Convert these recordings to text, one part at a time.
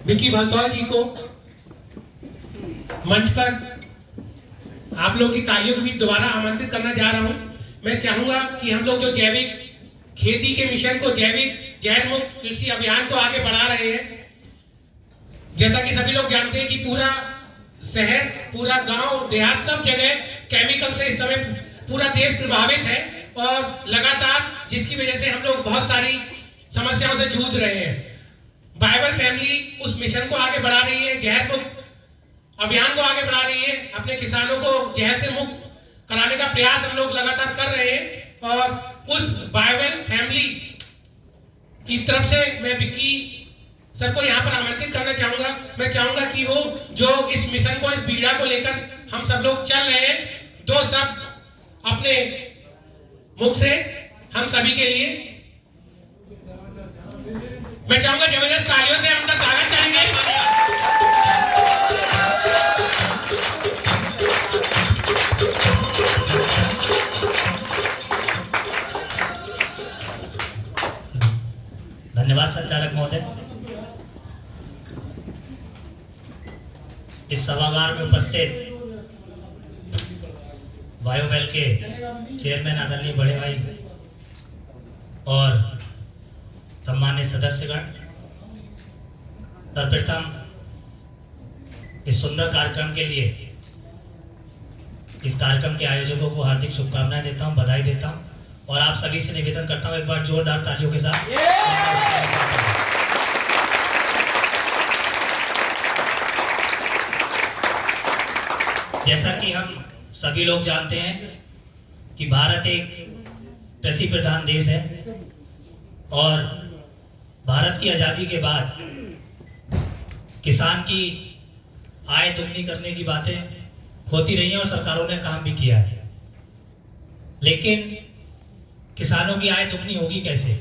विक्की भालतौल जी को मंच पर आप लोग की तालियों को भी दोबारा आमंत्रित करना जा रहा हूं। मैं चाहूंगा कि हम लोग जो जैविक खेती के मिशन को, जैविक जैव मुक्त कृषि अभियान को आगे बढ़ा रहे हैं, जैसा कि सभी लोग जानते हैं कि पूरा शहर, पूरा गांव देहात सब जगह केमिकल से इस समय पूरा देश प्रभावित है और लगातार जिसकी वजह से हम लोग बहुत सारी समस्याओं से जूझ रहे हैं। बाइबल फैमिली उस मिशन को आगे बढ़ा रही है, जहर मुक्त अभियान को आगे बढ़ा रही है, अपने किसानों को जहर से मुक्त कराने का प्रयास हम लोग लगातार कर रहे हैं। और उस बाइबल फैमिली की तरफ से मैं विक्की सर को यहाँ पर आमंत्रित करना चाहूंगा। मैं चाहूंगा कि वो जो इस मिशन को, इस पीड़ा को लेकर हम सब लोग चल रहे हैं, दो शब्द अपने मुख से हम सभी के लिए, मैं चाहूंगा जबरदस्त तालियों से हम उनका स्वागत करेंगे। धन्यवाद संचालक महोदय। इस सभागार में उपस्थित बायोवेल के चेयरमैन आदरणीय बड़े भाई और सम्मानित सदस्यगण, सर्वप्रथम इस सुंदर कार्यक्रम के लिए इस कार्यक्रम के आयोजकों को हार्दिक शुभकामनाएं देता हूं, बधाई देता हूं और आप सभी से निवेदन करता हूं एक बार जोरदार तालियों के साथ। जैसा कि हम सभी लोग जानते हैं कि भारत एक कृषि प्रधान देश है और भारत की आज़ादी के बाद किसान की आय दुगनी करने की बातें होती रही हैं और सरकारों ने काम भी किया है, लेकिन किसानों की आय दुगनी होगी कैसे?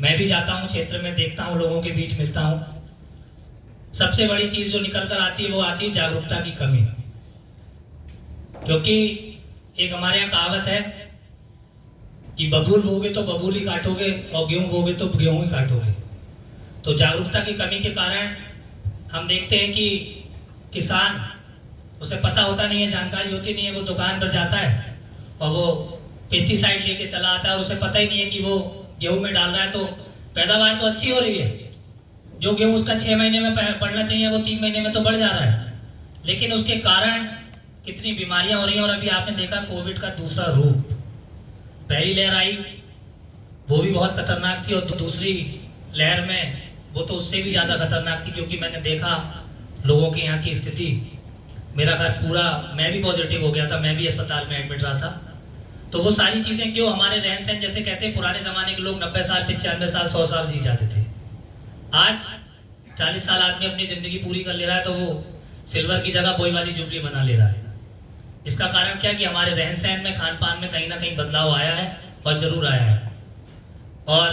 मैं भी जाता हूं क्षेत्र में, देखता हूं, लोगों के बीच मिलता हूं। सबसे बड़ी चीज जो निकल कर आती है वो आती है जागरूकता की कमी। क्योंकि एक हमारे यहाँ कहावत है कि बबूल बोगे तो बबूल ही काटोगे और गेहूं बोगे तो गेहूं ही काटोगे। तो जागरूकता की कमी के कारण हम देखते हैं कि किसान, उसे पता होता नहीं है, जानकारी होती नहीं है, वो दुकान पर जाता है और वो पेस्टिसाइड लेके चला आता है और उसे पता ही नहीं है कि वो गेहूं में डाल रहा है। तो पैदावार तो अच्छी हो रही है, जो गेहूं उसका 6 महीने में पड़ना चाहिए वो 3 महीने में तो बढ़ जा रहा है, लेकिन उसके कारण कितनी बीमारियां हो रही हैं। और अभी आपने देखा कोविड का दूसरा रूप, पहली लहर आई वो भी बहुत खतरनाक थी और दूसरी लहर में वो तो उससे भी ज़्यादा खतरनाक थी, क्योंकि मैंने देखा लोगों के यहाँ की स्थिति। मेरा घर पूरा, मैं भी पॉजिटिव हो गया था, मैं भी अस्पताल में एडमिट रहा था। तो वो सारी चीज़ें क्यों? हमारे रहन सहन, जैसे कहते हैं पुराने ज़माने के लोग 90 साल, 95 साल, 100 साल जी जाते थे। आज 40 साल आदमी अपनी ज़िंदगी पूरी कर ले रहा है तो वो सिल्वर की जगह वही वाली जुबली बना ले रहा है। इसका कारण क्या कि हमारे रहन सहन में, खान पान में कहीं ना कहीं बदलाव आया है और ज़रूर आया है। और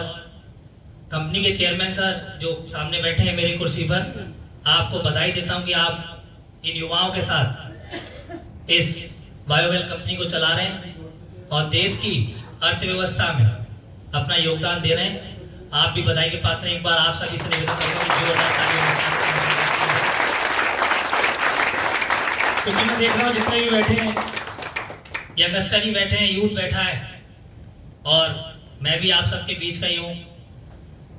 कंपनी के चेयरमैन सर जो सामने बैठे हैं मेरी कुर्सी पर, आपको बधाई देता हूं कि आप इन युवाओं के साथ इस बायोवेल कंपनी को चला रहे हैं और देश की अर्थव्यवस्था में अपना योगदान दे रहे हैं। आप भी बधाई के पात्र हैं। एक बार आप सभी से निवेदन करूंगा कि जोरदार तालियों के साथ, क्योंकि मैं देख रहा हूँ जितने भी बैठे हैं, यंगस्टर ही बैठे हैं, यूथ बैठा है और मैं भी आप सबके बीच का ही हूँ।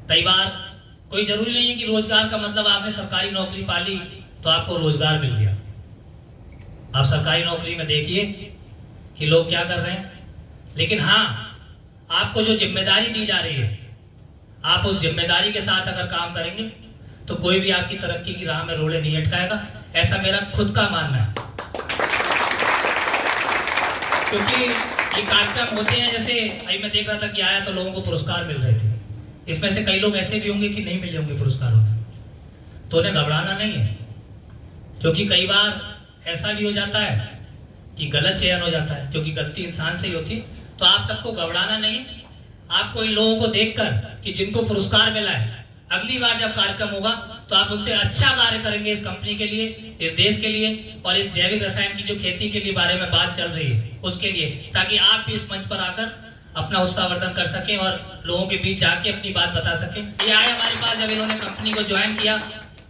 कई बार कोई जरूरी नहीं है कि रोजगार का मतलब आपने सरकारी नौकरी पाली तो आपको रोजगार मिल गया। आप सरकारी नौकरी में देखिए कि लोग क्या कर रहे हैं, लेकिन हाँ, आपको जो जिम्मेदारी दी जा रही है, आप उस जिम्मेदारी के साथ अगर काम करेंगे तो कोई भी आपकी तरक्की की राह में रोड़े नहीं अटकाएगा, ऐसा मेरा खुद का मानना है। क्योंकि ये कार्यक्रम होते हैं, जैसे अभी मैं देख रहा था कि आया तो लोगों को पुरस्कार मिल रहे थे, इसमें से कई लोग ऐसे भी होंगे कि नहीं मिले होंगे पुरस्कार उन्हें, तो उन्हें घबराना नहीं है। क्योंकि कई बार ऐसा भी हो जाता है कि गलत चयन हो जाता है, क्योंकि गलती इंसान से ही होती है। तो आप सबको घबराना नहीं, आपको इन लोगों को देखकर कि जिनको पुरस्कार मिला है, अगली बार जब कार्यक्रम होगा तो आप उनसे अच्छा कार्य करेंगे इस कंपनी के लिए, इस देश के लिए और इस जैविक रसायन की जो खेती के लिए बारे में बात चल रही है उसके लिए, ताकि आप भी इस मंच पर आकर अपना उत्साहवर्धन कर सकें और लोगों के बीच जाके अपनी बात बता सकें। ये आए हमारे पास, जब इन्होंने कंपनी को ज्वाइन किया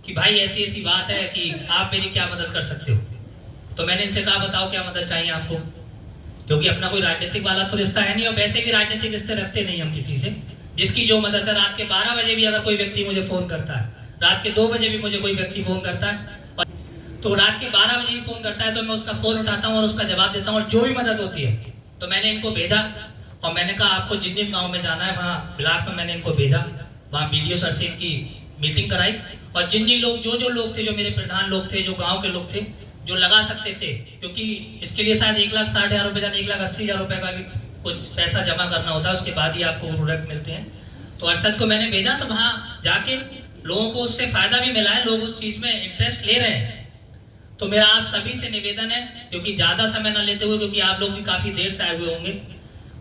कि भाई ऐसी ऐसी बात है कि आप मेरी क्या मदद कर सकते हो। तो मैंने इनसे कहा बताओ क्या मदद चाहिए आपको, क्योंकि अपना कोई राजनीतिक वाला तो रिश्ता है नहीं और वैसे भी राजनीतिक रिश्ते रखते नहीं हम किसी से। जिसकी जो मदद है, रात के 12 बजे भी अगर कोई व्यक्ति मुझे फोन करता है, रात के 2 बजे भी मुझे कोई व्यक्ति फोन करता है, और तो रात के 12 बजे भी फोन करता है तो मैं उसका फोन उठाता हूँ और उसका जवाब देता हूँ, और जो भी मदद होती है। तो मैंने इनको भेजा और मैंने कहा आपको जिन जिन गाँव में जाना है वहाँ ब्लॉक में मैंने इनको भेजा, वहाँ BDO सर से इनकी मीटिंग कराई, और जिन जिन लोग जो लोग थे, जो मेरे प्रधान लोग थे, जो गाँव के लोग थे, जो लगा सकते थे, क्योंकि इसके लिए शायद 1,60,000 रुपये, 1,80,000 रुपये का भी कुछ पैसा जमा करना होता है, उसके बाद ही आपको प्रोडक्ट मिलते हैं। तो अरशद को मैंने भेजा, तो वहाँ जाके लोगों को उससे फायदा भी मिला है, लोग उस चीज़ में इंटरेस्ट ले रहे हैं। तो मेरा आप सभी से निवेदन है, क्योंकि ज़्यादा समय ना लेते हुए, क्योंकि आप लोग भी काफ़ी देर से आए हुए होंगे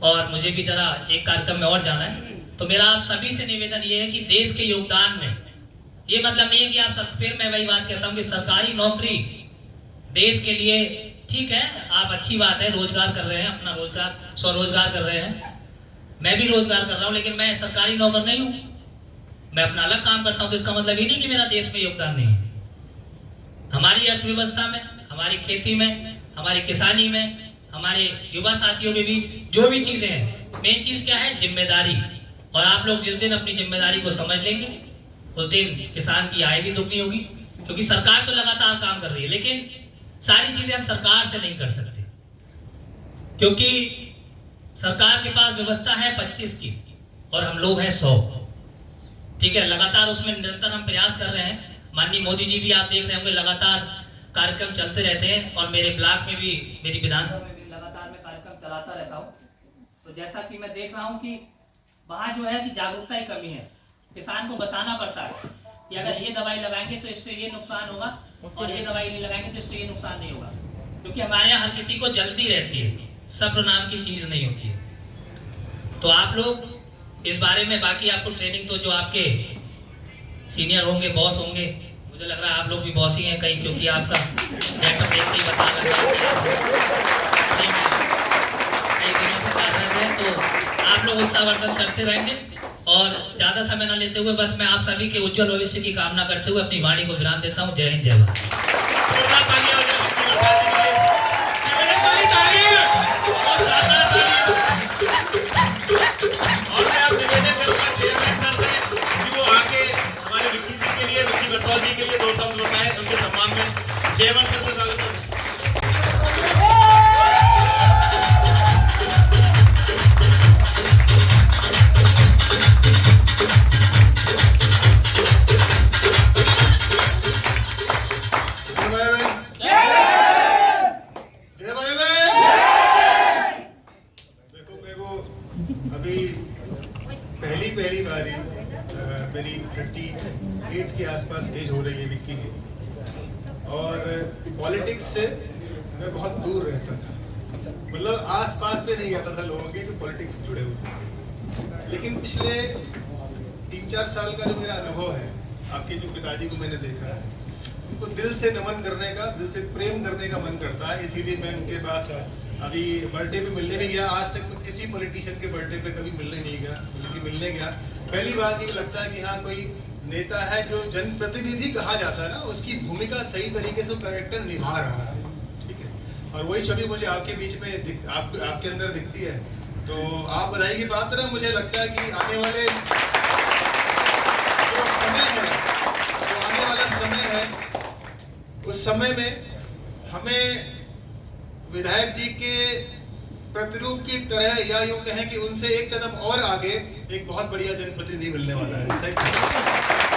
और मुझे भी जरा एक कार्यक्रम में और जाना है, तो मेरा आप सभी से निवेदन ये है कि देश के योगदान में, ये मतलब नहीं है कि आप सब, फिर मैं वही बात कहता हूँ कि सरकारी नौकरी देश के लिए ठीक है, आप अच्छी बात है, रोजगार कर रहे हैं, अपना रोजगार स्वरोजगार कर रहे हैं, मैं भी रोजगार कर रहा हूँ, लेकिन मैं सरकारी नौकर नहीं हूँ, मैं अपना अलग काम करता हूँ। तो इसका मतलब ये नहीं कि मेरा देश में योगदान नहीं है। हमारी अर्थव्यवस्था में, हमारी खेती में, हमारी किसानी में, हमारे युवा साथियों के बीच जो भी चीजें हैं, मेन चीज क्या है, जिम्मेदारी। और आप लोग जिस दिन अपनी जिम्मेदारी को समझ लेंगे, उस दिन किसान की आय भी दुगनी होगी, क्योंकि सरकार तो लगातार काम कर रही है, लेकिन सारी चीजें हम सरकार से नहीं कर सकते, क्योंकि सरकार के पास व्यवस्था है 25 की और हम लोग हैं 100। ठीक है, लगातार उसमें निरंतर हम प्रयास कर रहे हैं। माननीय मोदी जी भी आप देख रहे होंगे, लगातार कार्यक्रम चलते रहते हैं, और मेरे ब्लॉक में भी, मेरी विधानसभा में भी लगातार मैं कार्यक्रम चलाता रहता हूँ। तो जैसा कि मैं देख रहा हूँ कि वहाँ जो है कि जागरूकता की कमी है, किसान को बताना पड़ता है कि अगर ये दवाई लगाएंगे तो इससे ये नुकसान होगा, और ये दवाई नहीं लगाएंगे तो इससे ये नुकसान नहीं होगा, क्योंकि हमारे यहाँ हर किसी को जल्दी रहती है, सब्र नाम की चीज़ नहीं होती है। तो आप लोग इस बारे में, बाकी आपको ट्रेनिंग तो जो आपके सीनियर होंगे, बॉस होंगे, मुझे लग रहा है आप लोग भी बॉस ही हैं कहीं, क्योंकि आपका लेटर देख के बता लगा कई दिनों से कर रहे थे। तो आप लोग उत्साहवर्धन करते रहेंगे, और ज़्यादा समय न लेते हुए बस मैं आप सभी के उज्जवल भविष्य की कामना करते हुए अपनी वाणी को विराम देता हूँ। जय हिंद, जय भारत। जी के लिए 2 शब्द बताए, उनके सम्मान में जयवंत करके स्वागत है। देखो, मेरे को अभी पहली बारी मेरी 38 के आसपास एज हो रही है विक्की की, और पॉलिटिक्स से मैं बहुत दूर रहता था, मतलब आसपास में नहीं आता था लोगों के जो पॉलिटिक्स से जुड़े हुए थे। लेकिन पिछले 3-4 साल का जो मेरा अनुभव है, आपके जो पिताजी को मैंने देखा है, उनको दिल से नमन करने का, दिल से प्रेम करने का मन करता है। इसीलिए मैं उनके पास अभी बर्थडे पे मिलने भी गया। आज तक तो किसी पॉलिटिशियन के बर्थडे पे कभी मिलने नहीं गया, बल्कि मिलने गया। पहली बात ये लगता है कि हाँ, कोई नेता है जो जनप्रतिनिधि कहा जाता है ना, उसकी भूमिका सही तरीके से कैरेक्टर निभा रहा है। ठीक है, और वही छवि मुझे आपके बीच में आपके अंदर दिखती है। तो आप बधाई की पात्र हैं। मुझे लगता है कि आने वाले जो समय है, जो आने वाला समय है, उस समय में हमें विधायक जी के प्रतिरूप की तरह, या यूं कहें कि उनसे एक कदम और आगे एक बहुत बढ़िया जनप्रतिनिधि मिलने वाला है। Thank you.